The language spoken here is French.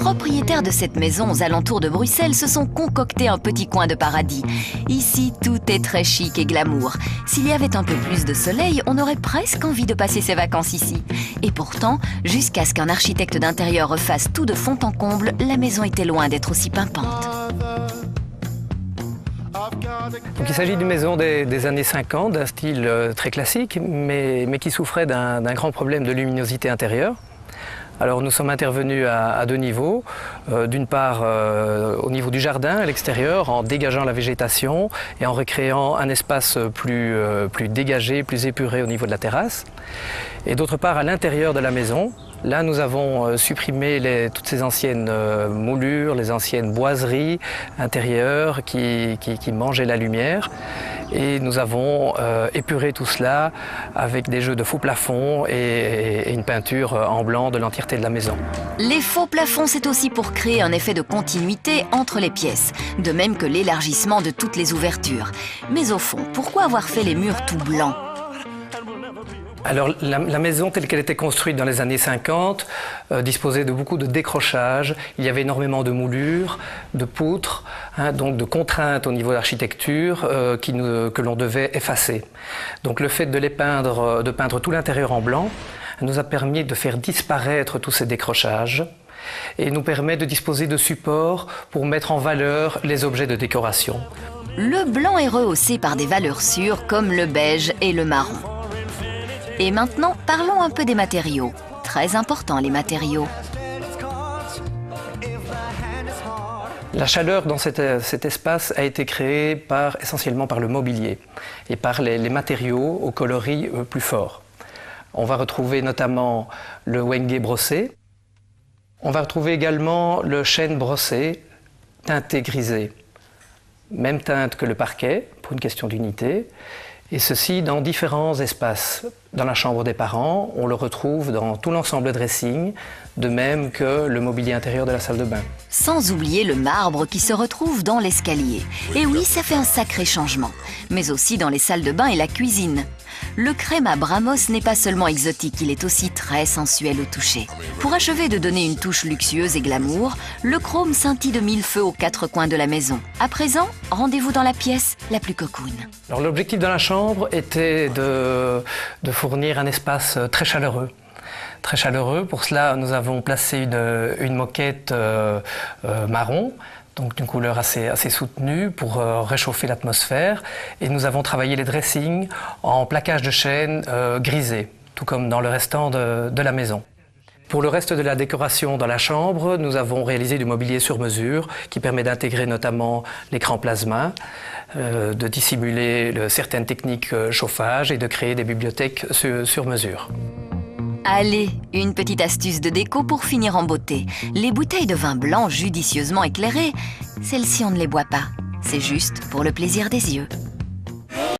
propriétaires de cette maison aux alentours de Bruxelles se sont concoctés un petit coin de paradis. Ici, tout est très chic et glamour. S'il y avait un peu plus de soleil, on aurait presque envie de passer ses vacances ici. Et pourtant, jusqu'à ce qu'un architecte d'intérieur refasse tout de fond en comble, la maison était loin d'être aussi pimpante. Donc, il s'agit d'une maison des années 50, d'un style très classique, mais qui souffrait d'un grand problème de luminosité intérieure. Alors nous sommes intervenus à deux niveaux. D'une part au niveau du jardin, à l'extérieur, en dégageant la végétation et en recréant un espace plus dégagé, plus épuré au niveau de la terrasse. Et d'autre part à l'intérieur de la maison. Là, nous avons supprimé toutes ces anciennes moulures, les anciennes boiseries intérieures qui mangeaient la lumière. Et nous avons épuré tout cela avec des jeux de faux plafonds et une peinture en blanc de l'entièreté de la maison. Les faux plafonds, c'est aussi pour créer un effet de continuité entre les pièces, de même que l'élargissement de toutes les ouvertures. Mais au fond, pourquoi avoir fait les murs tout blancs ? Alors la maison telle qu'elle était construite dans les années 50 disposait de beaucoup de décrochages. Il y avait énormément de moulures, de poutres, donc de contraintes au niveau de l'architecture que l'on devait effacer. Donc le fait de peindre tout l'intérieur en blanc nous a permis de faire disparaître tous ces décrochages et nous permet de disposer de supports pour mettre en valeur les objets de décoration. Le blanc est rehaussé par des valeurs sûres comme le beige et le marron. Et maintenant, parlons un peu des matériaux. Très important, les matériaux. La chaleur dans cet espace a été créée essentiellement par le mobilier et par les matériaux aux coloris plus forts. On va retrouver notamment le wenge brossé. On va retrouver également le chêne brossé, teinté grisé. Même teinte que le parquet, pour une question d'unité. Et ceci dans différents espaces. Dans la chambre des parents, on le retrouve dans tout l'ensemble dressing, de même que le mobilier intérieur de la salle de bain. Sans oublier le marbre qui se retrouve dans l'escalier. Et oui, ça fait un sacré changement. Mais aussi dans les salles de bain et la cuisine. Le crème à Bramos n'est pas seulement exotique, il est aussi très sensuel au toucher. Pour achever de donner une touche luxueuse et glamour, le chrome scintille de mille feux aux quatre coins de la maison. À présent, rendez-vous dans la pièce la plus cocoon. Alors l'objectif dans la chambre était de fournir un espace très chaleureux. Très chaleureux. Pour cela, nous avons placé une moquette marron, donc d'une couleur assez soutenue pour réchauffer l'atmosphère. Et nous avons travaillé les dressings en plaquage de chêne grisé, tout comme dans le restant de la maison. Pour le reste de la décoration dans la chambre, nous avons réalisé du mobilier sur mesure qui permet d'intégrer notamment l'écran plasma, de dissimuler certaines techniques chauffage et de créer des bibliothèques sur mesure. Allez, une petite astuce de déco pour finir en beauté. Les bouteilles de vin blanc judicieusement éclairées, celles-ci on ne les boit pas. C'est juste pour le plaisir des yeux.